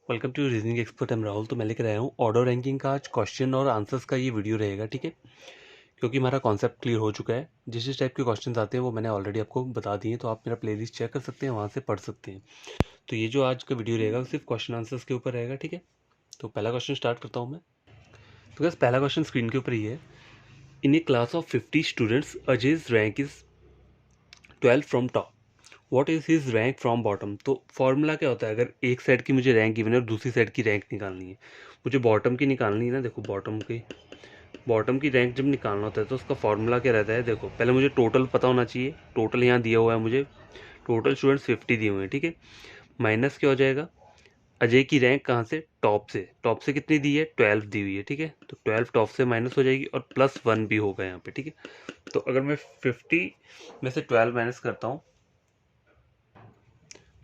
Welcome to reasoning expert M Rahul. तो मैं लेकर आया हूँ ऑर्डर रैंकिंग का आज क्वेश्चन और आंसर्स का ये वीडियो रहेगा, ठीक है। क्योंकि हमारा कॉन्सेप्ट क्लियर हो चुका है। जिस जिस टाइप के क्वेश्चंस आते हैं वो मैंने ऑलरेडी आपको बता दिए, तो आप मेरा प्लेलिस्ट चेक कर सकते हैं, वहाँ से पढ़ सकते हैं। तो ये जो आज का वीडियो रहेगा वो सिर्फ क्वेश्चन आंसर्स के ऊपर रहेगा, ठीक है। तो पहला क्वेश्चन स्टार्ट करता हूँ मैं। तो बस पहला क्वेश्चन स्क्रीन के ऊपर ही है। In a class of 50 students Ajay's rank is 12 from top, what is his rank from bottom. तो फॉर्मूला क्या होता है, अगर एक सेट की मुझे रैंक गिवन है और दूसरी सेट की रैंक निकालनी है, मुझे बॉटम की निकालनी है ना। देखो बॉटम की रैंक जब निकालना होता है तो उसका फॉर्मूला क्या रहता है। देखो पहले मुझे टोटल पता होना चाहिए। टोटल यहाँ दिया हुआ है मुझे, टोटल स्टूडेंट्स 50 दिए हुए हैं, ठीक है। माइनस क्या हो जाएगा, अजय की रैंक कहाँ से, टॉप से कितनी दी है, 12 दी हुई है, ठीक है। तो 12 टॉप से माइनस हो जाएगी और +1 भी होगा यहाँ पे, ठीक है। तो अगर मैं 50 में से 12 माइनस करता हूँ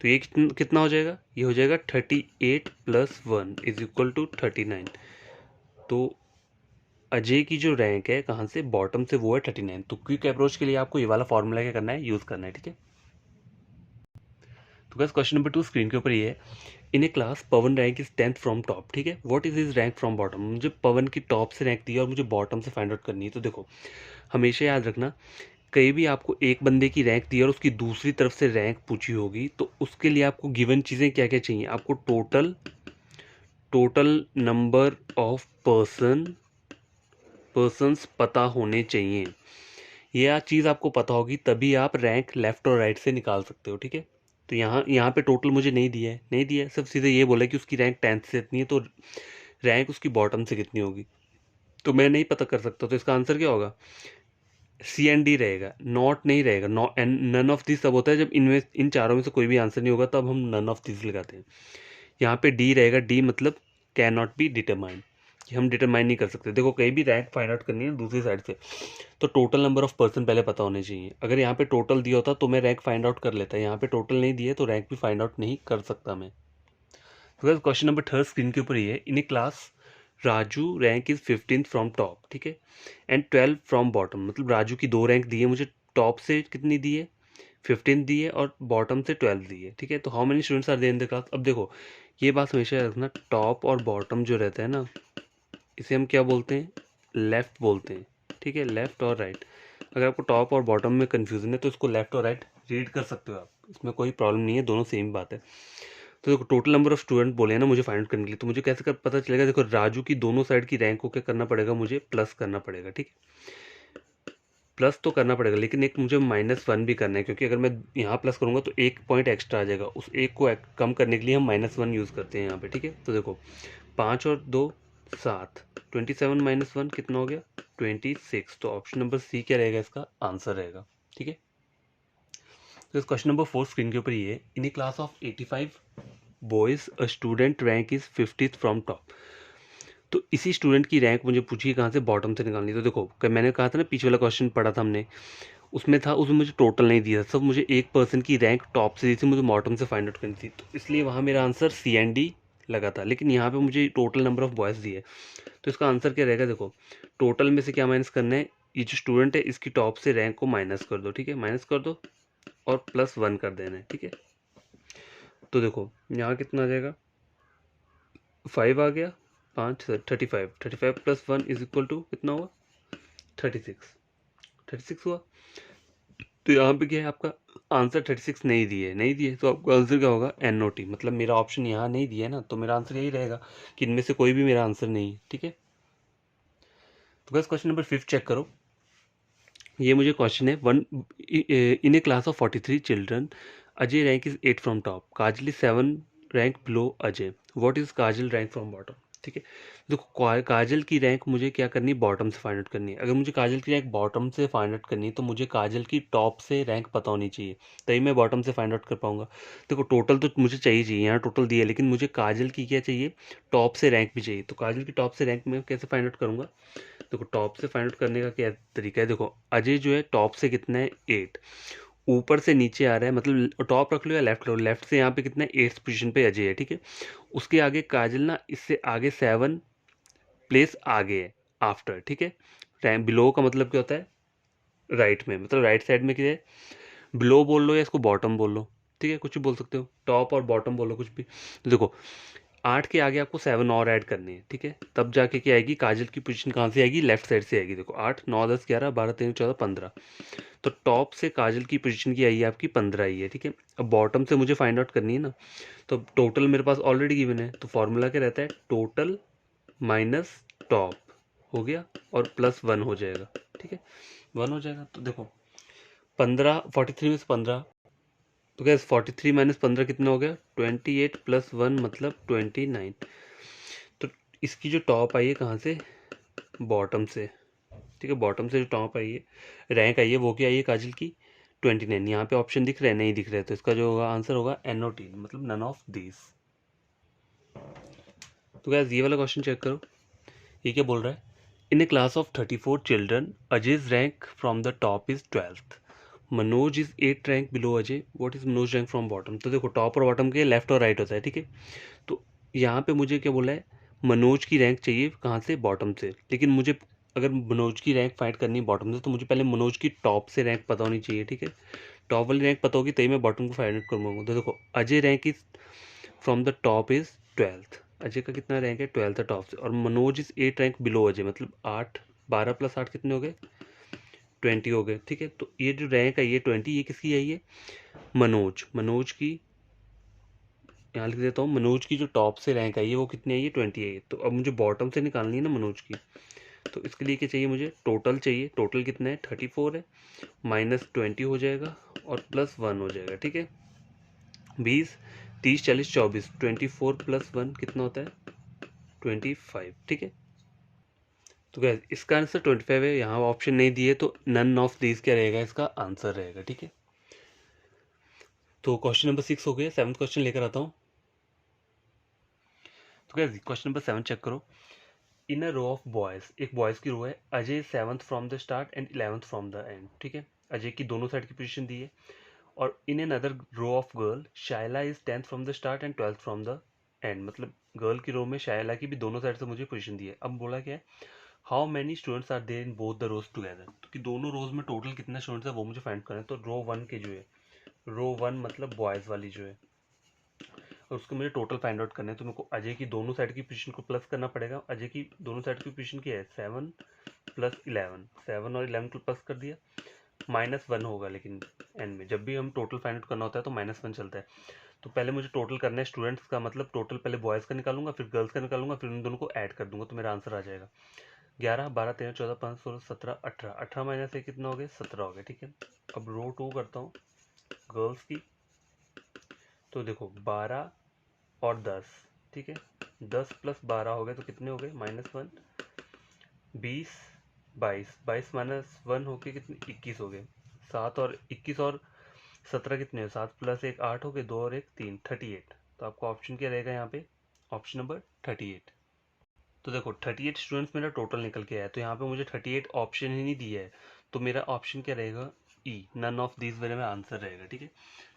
तो ये कितना हो जाएगा, ये हो जाएगा 38 + 1 = 39। तो अजय की जो रैंक है कहाँ से, बॉटम से, वो है 39। तो क्विक अप्रोच के लिए आपको ये वाला फॉर्मूला क्या करना है, यूज़ करना है, ठीक है। तो बस क्वेश्चन नंबर 2 स्क्रीन के ऊपर ये है। In a class Pavan rank is 10th from top, ठीक है। What is his rank from bottom. मुझे पवन की टॉप से रैंक दी है और मुझे बॉटम से फाइंड आउट करनी है। तो देखो हमेशा याद रखना, कहीं भी आपको एक बंदे की रैंक दी है और उसकी दूसरी तरफ से रैंक पूछी होगी तो उसके लिए आपको गिवन चीज़ें क्या क्या चाहिए। आपको टोटल नंबर ऑफ पर्सन्स पता होने चाहिए। यह चीज़ आपको पता होगी तभी आप रैंक लेफ्ट और राइट से निकाल सकते हो, ठीक है। तो यहाँ पे टोटल मुझे नहीं दिया है, सिर्फ सीधे ये बोला कि उसकी रैंक 10th से इतनी है, तो रैंक उसकी बॉटम से कितनी होगी तो मैं नहीं पता कर सकता। तो इसका आंसर क्या होगा, CND रहेगा, नॉट नहीं रहेगा। नन ऑफ दिस तब होता है जब इनमें इन चारों में से कोई भी आंसर नहीं होगा, तब हम नन ऑफ दिस लगाते हैं। यहाँ पे डी रहेगा, डी मतलब कैन नॉट बी डिटरमाइंड, कि हम डिटरमाइन नहीं कर सकते। देखो कहीं भी रैंक फाइंड आउट करनी है दूसरी साइड से तो टोटल नंबर ऑफ पर्सन पहले पता होने चाहिए। अगर यहाँ पे टोटल दिया होता तो मैं रैंक फाइंड आउट कर लेता, यहाँ पे टोटल नहीं दिया तो रैंक भी फाइंड आउट नहीं कर सकता मैं। तो क्वेश्चन नंबर 3 स्क्रीन के ऊपर ही है। In a class Raju rank is 15th from top, ठीक है, एंड 12 फ्रॉम बॉटम। मतलब राजू की 2 रैंक दी है मुझे, टॉप से कितनी दी है, 15 दी है, और बॉटम से 12 दी है, ठीक है। तो how many students are there in the class. अब देखो ये बात हमेशा याद रखना, टॉप और बॉटम जो रहता है ना, इसे हम क्या बोलते हैं, लेफ्ट बोलते हैं, ठीक है, लेफ्ट और राइट। अगर आपको टॉप और बॉटम में कन्फ्यूजन है तो इसको लेफ्ट और राइट रीड कर सकते हो आप, इसमें कोई प्रॉब्लम नहीं है, दोनों सेम बात है। तो देखो टोटल नंबर ऑफ स्टूडेंट बोले हैं ना मुझे फाइंड आउट करने के लिए, तो मुझे कैसे पता चलेगा। देखो राजू की दोनों साइड की रैंक को क्या करना पड़ेगा, मुझे प्लस करना पड़ेगा, ठीक है। प्लस तो करना पड़ेगा, लेकिन एक मुझे -1 भी करना है, क्योंकि अगर मैं यहाँ प्लस करूँगा तो एक पॉइंट एक्स्ट्रा आ जाएगा। उस एक को कम करने के लिए हम -1 यूज़ करते हैं यहाँ पे, ठीक है। तो देखो 5 और 2 7, 27 - 1 कितना हो गया, 26। तो ऑप्शन नंबर सी क्या रहेगा, इसका आंसर रहेगा, ठीक है। तो इस क्वेश्चन नंबर 4 स्क्रीन के ऊपर ये है। In a class of 85 boys a student rank is 50th from top. तो इसी स्टूडेंट की रैंक मुझे पूछी कहाँ से, बॉटम से निकालनी। तो देखो मैंने कहा था ना, पीछे वाला क्वेश्चन पढ़ा था हमने, उसमें था, उसमें मुझे टोटल नहीं दिया था, सब मुझे एक पर्सन की रैंक टॉप से दी थी, मुझे बॉटम से फाइंड आउट करनी थी, तो इसलिए वहाँ मेरा आंसर CND लगा था। लेकिन यहाँ पे मुझे टोटल नंबर ऑफ बॉयज़ दिए, तो इसका आंसर क्या रहेगा। देखो टोटल में से क्या माइनस करना है, ये जो स्टूडेंट है इसकी टॉप से रैंक को माइनस कर दो, ठीक है, माइनस कर दो और +1 कर देना है, ठीक है। तो देखो यहाँ कितना आ जाएगा, 5 आ गया, 5 35, 35 + 1 = कितना हुआ, 36 हुआ। तो यहाँ पे क्या है, आपका आंसर 36 नहीं दिए तो आपका आंसर क्या होगा, NOT। मतलब मेरा ऑप्शन यहाँ नहीं दिया है ना, तो मेरा आंसर यही रहेगा कि इनमें से कोई भी मेरा आंसर नहीं है, ठीक है। तो बस क्वेश्चन नंबर 5 चेक करो। ये मुझे क्वेश्चन है, one in a class of 43 children Ajay rank is 8 from top, Kajal is 7 rank below Ajay, what is Kajal rank from bottom, ठीक है। देखो काजल की रैंक मुझे क्या करनी है, बॉटम से फाइंड आउट करनी है। अगर मुझे काजल की रैंक बॉटम से फाइंड आउट करनी है तो मुझे काजल की टॉप से रैंक पता होनी चाहिए, तभी मैं बॉटम से फाइंड आउट कर पाऊंगा। देखो टोटल तो मुझे चाहिए, यहाँ टोटल दिया है, लेकिन मुझे काजल की क्या चाहिए, टॉप से रैंक भी चाहिए। तो काजल की टॉप से रैंक मैं कैसे फाइंड आउट करूंगा। देखो टॉप से फाइंड आउट करने का क्या तरीका है, देखो अजय जो है टॉप से कितना है, 8, ऊपर से नीचे आ रहा है, मतलब टॉप रख लो या लेफ्ट लो, लेफ्ट से यहाँ पे कितना है, 8th पोजीशन पे अजय है, ठीक है। उसके आगे काजल ना, इससे आगे 7 प्लेस आगे है, आफ्टर, ठीक है। रैंक बिलो का मतलब क्या होता है, राइट में, मतलब राइट साइड में क्या है, बिलो बोल लो या इसको बॉटम बोल लो, ठीक है, कुछ भी बोल सकते हो, टॉप और बॉटम बोलो कुछ भी। तो देखो 8 के आगे आपको 7 और ऐड करनी है, ठीक है, तब जाके क्या आएगी, काजल की पोजीशन कहाँ से आएगी, लेफ्ट साइड से आएगी। देखो 8 9 10 11 12 13 14 15, तो टॉप से काजल की पोजीशन की आई है आपकी 15 आई है, ठीक है। अब बॉटम से मुझे फाइंड आउट करनी है ना, तो टोटल मेरे पास ऑलरेडी गिवन है, तो फॉर्मूला क्या रहता है, टोटल माइनस टॉप हो गया और प्लस 1 हो जाएगा, ठीक है, 1 हो जाएगा। तो देखो 15 43 में से 15, तो क्या 43 माइनस 15 कितना हो गया, 28 प्लस 1 मतलब 29। तो इसकी जो टॉप आई है कहाँ से, बॉटम से, ठीक है, बॉटम से जो टॉप आई है, रैंक आई है, वो क्या आई है काजल की 29। यहाँ पे ऑप्शन दिख रहे हैं, नहीं दिख रहे, तो इसका जो होगा आंसर होगा NOT, मतलब नन ऑफ दीज। तो क्या ये वाला क्वेश्चन चेक करो, ये क्या बोल रहा है, in a class of 34 children Ajay's rank from the top is 12th, Manoj is 8 rank below Ajay, what is Manoj rank from bottom. तो देखो टॉप और बॉटम के लेफ्ट और राइट होता है, ठीक है, तो यहाँ पे मुझे क्या बोला है, मनोज की रैंक चाहिए कहाँ से, बॉटम से, लेकिन मुझे अगर मनोज की रैंक फाइंड करनी है बॉटम से, तो मुझे पहले मनोज की टॉप से रैंक पता होनी चाहिए, ठीक है, टॉप वाली रैंक पता होगी तभी मैं बॉटम को फाइंड आउट करूँगा। तो देखो Ajay rank is from the top is 12th, Ajay का कितना रैंक है, 12th है टॉप से, और Manoj is 8 rank below Ajay, मतलब 8 12 प्लस 8 कितने हो गए, 20 हो गए, ठीक है। तो ये जो रैंक आई है 20, ये किसकी आई है, मनोज की, यहाँ लिख देता हूँ, मनोज की जो टॉप से रैंक आई है वो कितनी आई है, 20 आई है। तो अब मुझे बॉटम से निकालनी है ना मनोज की, तो इसके लिए क्या चाहिए, मुझे टोटल चाहिए, टोटल कितना है 34 है, माइनस 20 हो जाएगा और प्लस 1 हो जाएगा, ठीक है, 20 30 40 24, 24 प्लस 1 कितना होता है, 25, ठीक है। तो क्या इसका आंसर 25 है, यहाँ ऑप्शन नहीं दिए, तो नन ऑफ दीज क्या रहेगा, इसका आंसर रहेगा, ठीक है। तो क्वेश्चन नंबर 6 हो गया, 7th क्वेश्चन लेकर आता हूँ। तो क्या क्वेश्चन नंबर 7 चेक करो, इन अ रो ऑफ बॉयज, एक बॉयज की रो है, Ajay 7th from the start and 11th from the and, ठीक है, अजय की दोनों साइड की पोजीशन दी है। और in another row of girl, Shaila is 10th from the start and 12th from the end, मतलब गर्ल की रो में शायला की भी दोनों साइड से मुझे पोजीशन दी है। अब बोला क्या है, how many students are there in both the rows together, तो कि दोनों रोज में टोटल कितना स्टूडेंट्स है वो मुझे फाइंड करना है। तो रो 1 के जो है, रो 1 मतलब बॉयज वाली जो है, और उसको मुझे टोटल फाइंड आउट करना है। तो मेरे को अजय की दोनों साइड की पोजीशन को प्लस करना पड़ेगा। अजय की दोनों साइड की पोजीशन क्या है, 7 प्लस 11, 7 और 11 को प्लस कर दिया, -1 होगा, लेकिन एंड में जब भी हम टोटल फाइंड आउट करना होता है तो -1 चलता है। तो पहले मुझे टोटल करना है स्टूडेंट्स का, मतलब टोटल पहले बॉयज़ का निकालूंगा, फिर गर्ल्स का निकालूंगा, फिर उन दोनों को ऐड कर दूंगा, तो मेरा आंसर आ जाएगा 11 12 13 14 15 16 17 18, 18 माइनस एक कितना हो गया, 17 हो गया, ठीक है। अब रो 2 करता हूँ गर्ल्स की, तो देखो 12 और 10, ठीक है, 10 प्लस 12 हो गए तो कितने हो गए, -1, 20 22, 22 -1 होके कितने 21 हो गए, 7 और 21 और 17 कितने हो, 7 प्लस 1 8 हो गए, 2 और 1 3, 38। तो आपका ऑप्शन क्या रहेगा यहाँ पे, ऑप्शन नंबर 38। तो देखो 38 स्टूडेंट्स मेरा टोटल निकल के आया, तो यहाँ पे मुझे 38 ऑप्शन ही नहीं दिया है, तो मेरा ऑप्शन क्या रहेगा, ई, नन ऑफ दीज मेरे में आंसर रहेगा, ठीक है।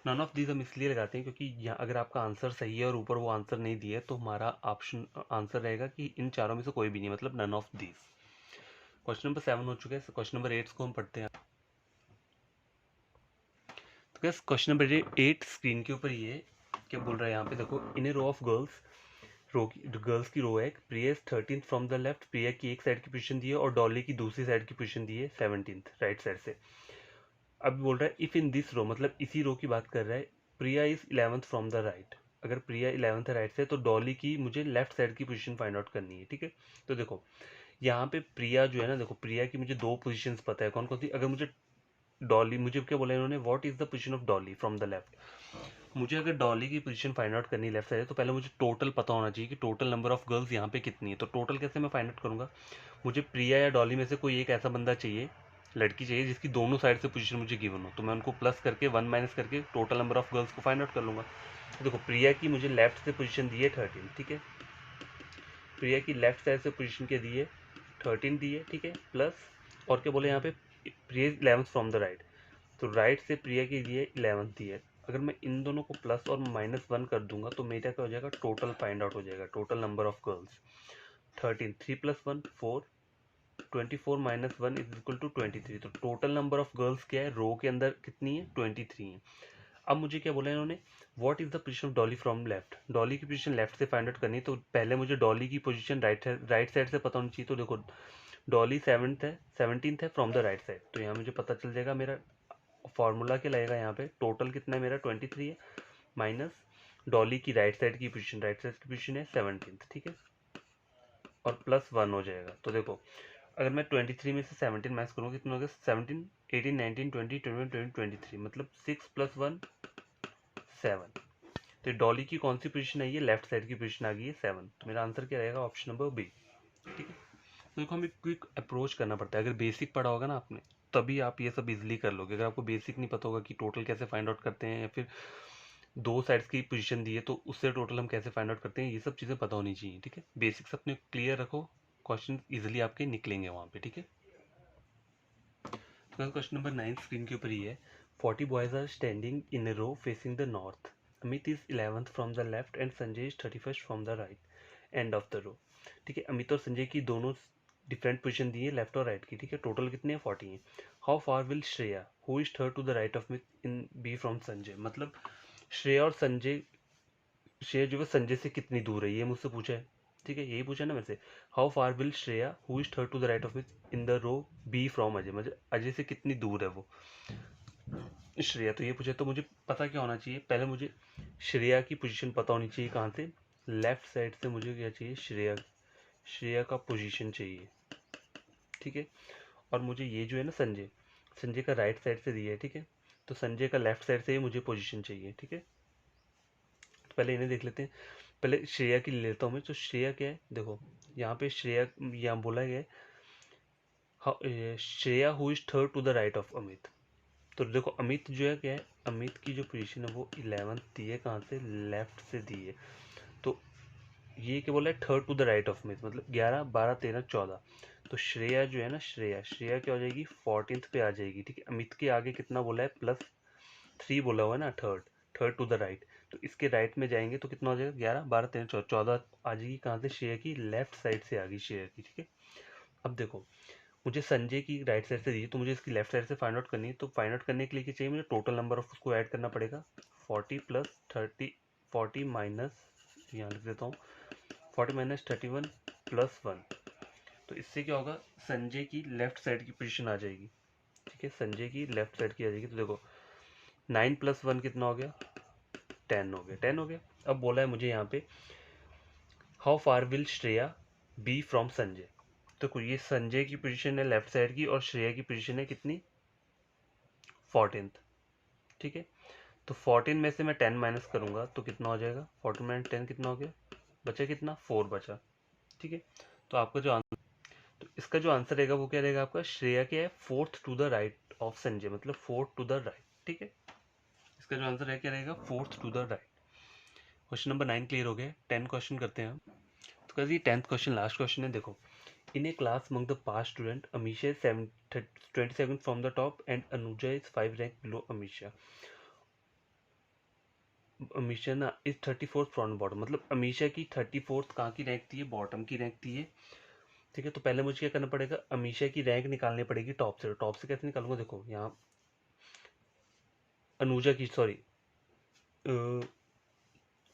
नन ऑफ दीज हम इसलिए लगाते हैं क्योंकि यहाँ अगर आपका आंसर सही है और ऊपर वो आंसर नहीं दिया है, तो हमारा ऑप्शन आंसर रहेगा कि इन चारों में से कोई भी नहीं, मतलब none of these. Question number 7 हो चुका है, क्वेश्चन नंबर 8 को हम पढ़ते हैं। तो क्या क्वेश्चन नंबर 8 स्क्रीन के ऊपर ये क्या बोल रहा है, यहाँ पे देखो, इन ए रो ऑफ गर्ल्स, रो की गर्ल्स की रो है, Priya is 13th from the left, Priya की एक साइड की पोजीशन दी है और डॉली की दूसरी साइड की पोजीशन दी है 17th राइट साइड से। अब बोल रहा है इफ इन दिस रो, मतलब इसी रो की बात कर रहा है, Priya is 11th from the right, अगर प्रिया 11th है राइट से, तो डॉली की मुझे लेफ्ट साइड की पोजीशन फाइंड आउट करनी है, ठीक है। तो देखो यहाँ पे प्रिया जो है ना, देखो प्रिया की मुझे दो पोजीशंस पता है, कौन कौन सी, अगर मुझे डॉली, मुझे क्या बोला इन्होंने, what is the position of Dolly from the left, मुझे अगर डॉली की पोजीशन फाइंड आउट करनी है लेफ्ट साइड, तो पहले मुझे टोटल पता होना चाहिए कि टोटल नंबर ऑफ गर्ल्स यहाँ पे कितनी है। तो टोटल कैसे मैं फाइंड आउट करूंगा, मुझे प्रिया या डॉली में से कोई एक ऐसा बंदा चाहिए, लड़की चाहिए, जिसकी दोनों साइड से पोजीशन मुझे गिवन हो, तो मैं उनको प्लस करके 1 माइनस करके टोटल नंबर ऑफ गर्ल्स को फाइंड आउट कर लूँगा। तो देखो प्रिया की मुझे लेफ्ट से पोजीशन दी है 13, ठीक है, प्रिया की लेफ्ट साइड से पोजीशन क्या दी है, 13 दी है, ठीक है, प्लस और क्या बोले यहाँ पे, प्रिया 11th फ्रॉम द राइट, तो राइट से प्रिया के लिए 11th दी है। अगर मैं इन दोनों को प्लस और -1 कर दूंगा तो मेरा क्या हो जाएगा, टोटल फाइंड आउट हो जाएगा, total number of girls 13, 3 + 1 4, 24 - 1 is equal to 23। तो टोटल नंबर ऑफ गर्ल्स क्या है, रो के अंदर कितनी है, 23 है। अब मुझे क्या बोला इन्होंने, what is the position of Dolly from left, Dolly की पोजीशन लेफ्ट से फाइंड आउट करनी है, तो पहले मुझे डॉली की पोजीशन राइट साइड से पता होनी चाहिए। तो देखो डॉली 17th है फ्रॉम द राइट साइड, तो यहाँ मुझे पता चल जाएगा। मेरा फॉर्मूला क्या लगेगा, यहाँ पे टोटल कितना है मेरा 23 है, माइनस डॉली की राइट साइड की पोजीशन है 17th, ठीक है, और प्लस 1 हो जाएगा। तो देखो अगर मैं 23 में से 17 माइनस करूँगा कितना हो गया, 17 18 19 20 21 23, मतलब 6 + 1 7। तो डॉली की कौन सी पोजीशन आई है, लेफ्ट साइड की पोजीशन आ गई है 7। तो मेरा आंसर क्या रहेगा, ऑप्शन नंबर बी, ठीक है। तो देखो हमें क्विक अप्रोच करना पड़ता है। अगर बेसिक पढ़ा होगा ना आपने, तभी आप ये सब इजीली कर लोगे। अगर आपको बेसिक नहीं पता होगा कि टोटल कैसे फाइंड आउट करते हैं, या फिर दो साइड्स की पोजीशन दी है तो उससे टोटल हम कैसे फाइंड आउट करते हैं, ये सब चीज़ें पता होनी चाहिए, ठीक है। बेसिक्स अपने क्लियर रखो, क्वेश्चन इजीली आपके निकलेंगे वहाँ पे, ठीक है। क्वेश्चन नंबर 9 स्क्रीन के ऊपर ही है। 40 boys are standing in a row facing the north. Amit is 11th from the left end Sanjay is 31st from the right end of the row, ठीक है। अमित और संजय की दोनों डिफरेंट पोजीशन दी है, लेफ्ट और राइट की, ठीक है। टोटल कितने हैं, 40 हैं। How far will Shreya who is third to the right of मित इन बी फ्रॉम संजय, मतलब श्रेया और संजय, श्रेया जो है संजय से कितनी दूर है, ये मुझसे पूछा है, ठीक है, यही पूछा है ना मेरे से। How far will Shreya who is third to the right of मित in the row be from Ajay, मतलब अजय से कितनी दूर है वो श्रेया, तो ये पूछे। तो मुझे पता क्या होना चाहिए, पहले मुझे श्रेया की पोजीशन पता होनी चाहिए, कहाँ से, लेफ्ट साइड से मुझे क्या चाहिए, श्रेया का पोजीशन चाहिए, ठीक है। और मुझे ये जो है ना संजय, संजय का राइट साइड से दिया है, ठीक है, तो संजय का लेफ्ट साइड से ही मुझे पोजीशन चाहिए, ठीक है। तो पहले इन्हें देख लेते हैं, पहले श्रेया की ले लेता हूँ मैं। तो श्रेया क्या है, देखो यहाँ पे श्रेया, यहाँ बोला गया है Shreya who is third to the right of Amit. तो देखो अमित जो है क्या है, अमित की जो पोजीशन है वो 11th दी है, कहाँ से, लेफ्ट से दी है। तो ये क्या बोला है, third to the right of Amit, मतलब 11 12 13 14। तो श्रेया जो है ना, श्रेया क्या हो जाएगी, 14th पे आ जाएगी, ठीक है। अमित के आगे कितना बोला है, +3 बोला हुआ है ना, थर्ड टू द राइट। तो इसके राइट में जाएंगे तो कितना हो जाएगा, 11 12 13 14 आ जाएगी, कहाँ से, श्रेया की लेफ्ट साइड से आ गई श्रेया की, ठीक है। अब देखो मुझे संजय की राइट साइड से दी, तो मुझे इसकी लेफ्ट साइड से फाइंड आउट करनी है। तो फाइंड आउट करने के लिए क्या चाहिए, मुझे टोटल नंबर ऑफ उसको ऐड करना पड़ेगा। 40 + 30, 40 माइनस, यहाँ लिख देता हूँ, 40 माइनस 31 + 1। तो इससे क्या होगा, संजय की लेफ्ट साइड की पोजीशन आ जाएगी, ठीक है, संजय की लेफ्ट साइड की आ जाएगी। तो देखो 9 + 1 कितना हो गया, 10 हो गया, 10 हो गया। अब बोला है मुझे यहाँ पे, how far will Shreya be from Sanjay. तो ये संजय की पोजीशन है लेफ्ट साइड की, और श्रेया की पोजीशन है कितनी, 14th, ठीक है। तो 14 में से मैं 10 माइनस करूंगा तो कितना हो जाएगा, 14 माइनस 10 कितना हो गया, बचा कितना, 4 बचा, ठीक है। तो आपका जो आंसर, तो इसका जो आंसर रहेगा वो क्या रहेगा आपका, श्रेया क्या है, 4th to the right of Sanjay, मतलब 4th टू द राइट, ठीक है। इसका जो आंसर है क्या रहेगा, 4th to the right. Question number 9 clear हो गया। 10 क्वेश्चन करते हैं हम। तो कैसे 10th क्वेश्चन लास्ट क्वेश्चन है। देखो इन a class among the past student Amisha is 27 from the top and Anuja is 5 rank below Amisha. Amisha ना इज 34th फ्रॉम बॉटम, मतलब अमीशा की 34th कहाँ की रैंक थी है, बॉटम की रैंक थी है, ठीक है। तो पहले मुझे क्या करना पड़ेगा, अमीशा की रैंक निकालनी पड़ेगी टॉप से। टॉप से कैसे निकालूंगा, देखो यहाँ अनुजा की, sorry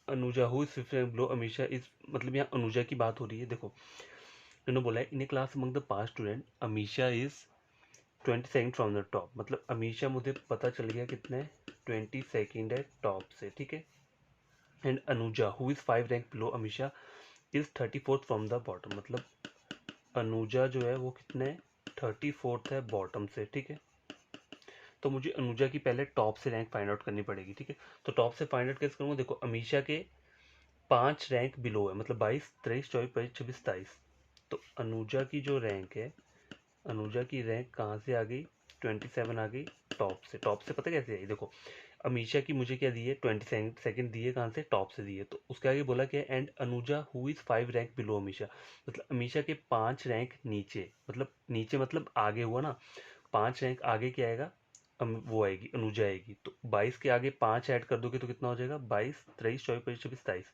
Anuja who is 5 rank below Amisha is, मतलब यहाँ अनुजा की बात हो रही है। देखो उन्होंने बोला है in a class among the past student Amisha is 22nd from the top, मतलब अमीशा मुझे पता चल गया कितना है, 22nd है टॉप से, ठीक है। And Anuja who is 5 rank below Amisha is 34th from the bottom, मतलब अनुजा जो है वो कितने 34th है बॉटम से, ठीक है। तो मुझे अनुजा की पहले टॉप से रैंक फाइंड आउट करनी पड़ेगी, ठीक है। तो टॉप से फाइंड आउट कैसे करूँगा, देखो अमीशा के 5 रैंक बिलो है, मतलब 22 23 24 25 26 27। तो अनुजा की जो रैंक है, अनुजा की रैंक कहाँ से आ गई, 27 आ गई टॉप से। टॉप से पता कैसे आई, देखो अमीशा की मुझे क्या दी है, 22nd दी है, कहाँ से, टॉप से दी है। तो उसके आगे बोला क्या है, and Anuja who is 5 rank below Amisha, मतलब अमीशा के 5 रैंक नीचे, मतलब नीचे मतलब आगे हुआ ना, 5 रैंक आगे क्या आएगा, वो आएगी अनुजा आएगी। तो 22 के आगे 5 ऐड कर दोगे तो कितना हो जाएगा, 22 23 24 25 26 27।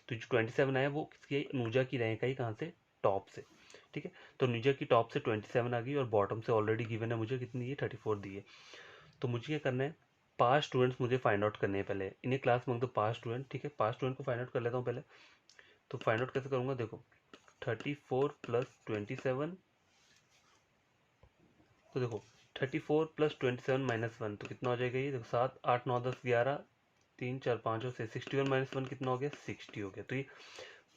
तो जो 27 आया वो किसकी आई, अनुजा की रैंक आई कहाँ से, टॉप से, ठीक है। तो अनुजा की टॉप से 27 आ गई, और बॉटम से ऑलरेडी गिवन है मुझे कितनी है, 34 दी है। तो मुझे क्या करना है, पास स्टूडेंट्स मुझे फाइंड आउट करने हैं पहले। इन्हें क्लास में दो पास स्टूडेंट, ठीक है। पास स्टूडेंट को फाइंड आउट कर लेता हूँ पहले। तो फाइंड आउट कैसे करूँगा, देखो 34 + 27, तो देखो 34 + 27 - 1 तो कितना हो जाएगा ये, देखो 7 8 9 10 11 3 4 5 से 61 - 1 कितना हो गया, 60 हो गया। तो ये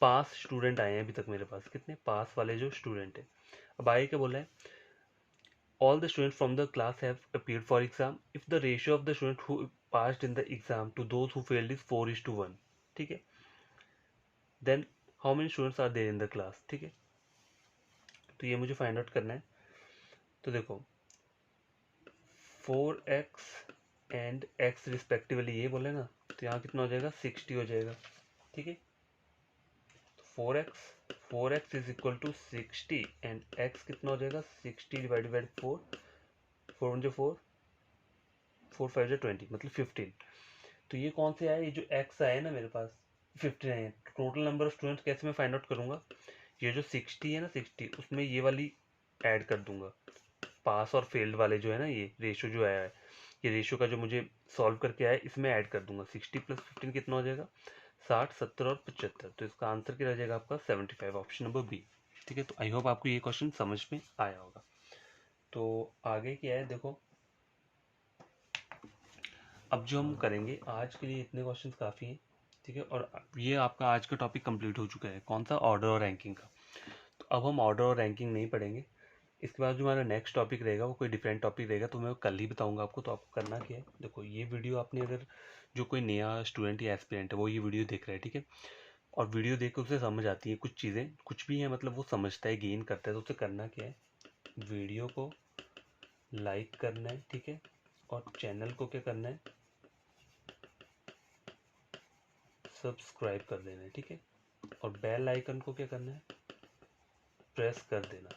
पास स्टूडेंट आए हैं अभी तक मेरे पास, कितने पास वाले जो स्टूडेंट है। अब आगे क्या बोला है, all the students from the class have appeared for exam if the ratio of the student who passed in the exam to those who failed is 4:1, ठीक है। then how many students are there in the class, ठीक है। तो ये मुझे find out करना है। तो देखो 4x एंड x रिस्पेक्टिवली ये बोले ना, तो यहाँ कितना हो जाएगा, 60 हो जाएगा, ठीक है। तो 4x is equal to 60 and x कितना हो जाएगा, 60 डिवाइडेड बाई 4, 4 × 4 4 5 20 मतलब 15। तो ये कौन से आए, ये जो x आए ना मेरे पास 15 आए। टोटल नंबर ऑफ स्टूडेंट्स कैसे मैं फाइंड आउट करूंगा, ये जो 60 है ना 60 उसमें ये वाली ऐड कर दूंगा, पास और फेल्ड वाले जो है ना, ये रेशो जो आया है, ये रेशो का जो मुझे सॉल्व करके आया है इसमें ऐड कर दूंगा। 60 + 15 कितना हो जाएगा, 60 70 और 75। तो इसका आंसर क्या रह जाएगा आपका 75, ऑप्शन नंबर बी, ठीक है। तो आई होप आपको ये क्वेश्चन समझ में आया होगा। तो आगे क्या है देखो, अब जो हम करेंगे आज के लिए इतने क्वेश्चंस काफ़ी हैं, ठीक है। और ये आपका आज का टॉपिक कंप्लीट हो चुका है, कौन सा, ऑर्डर और रैंकिंग का। तो अब हम ऑर्डर और रैंकिंग नहीं पढ़ेंगे। इसके बाद जो हमारा नेक्स्ट टॉपिक रहेगा वो कोई डिफरेंट टॉपिक रहेगा, तो मैं कल ही बताऊंगा आपको। तो आपको करना क्या है, देखो ये वीडियो आपने, अगर जो कोई नया स्टूडेंट या एस्पिरेंट है वो ये वीडियो देख रहा है, ठीक है, और वीडियो देख के उसे समझ आती है कुछ चीज़ें, कुछ भी है मतलब वो समझता है, गेन करता है, तो उसे करना क्या है, वीडियो को लाइक करना है, ठीक है, और चैनल को क्या करना है, सब्सक्राइब कर देना है, ठीक है, और बेल आइकन को क्या करना है, प्रेस कर देना,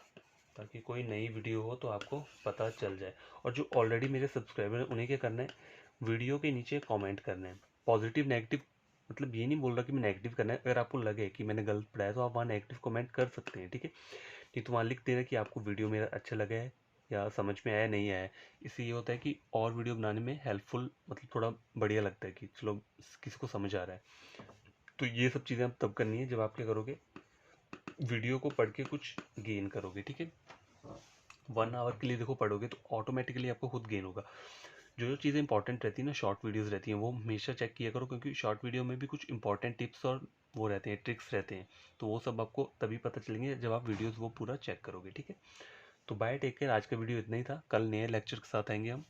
ताकि कोई नई वीडियो हो तो आपको पता चल जाए। और जो ऑलरेडी मेरे सब्सक्राइबर हैं उन्हें क्या करना है, वीडियो के नीचे कमेंट करना है, पॉजिटिव नेगेटिव, मतलब ये नहीं बोल रहा कि मैं नेगेटिव करना है, अगर आपको लगे कि मैंने गलत पढ़ाया तो आप वहाँ नेगेटिव कमेंट कर सकते हैं, ठीक है। नहीं तो वहाँ लिख देना कि आपको वीडियो मेरा अच्छा लगा है या समझ में आया नहीं आया। इससे ये होता है कि और वीडियो बनाने में हेल्पफुल, मतलब थोड़ा बढ़िया लगता है कि चलो किसी को समझ आ रहा है। तो ये सब चीज़ें आप तब करनी है जब आप क्या करोगे, वीडियो को पढ़ के कुछ गेन करोगे, ठीक है। 1 आवर के लिए देखो पढ़ोगे तो ऑटोमेटिकली आपको खुद गेन होगा। जो जो चीज़ें इंपॉर्टेंट रहती है ना, शॉर्ट वीडियोस रहती हैं, वो हमेशा चेक किया करो, क्योंकि शॉर्ट वीडियो में भी कुछ इंपॉर्टेंट टिप्स और वो रहते हैं, ट्रिक्स रहते हैं। तो वो सब आपको तभी पता चलेंगे जब आप वीडियोस वो पूरा चेक करोगे, ठीक है। तो बाय, टेक केयर। आज का वीडियो इतना ही था, कल नए लेक्चर के साथ आएंगे हम।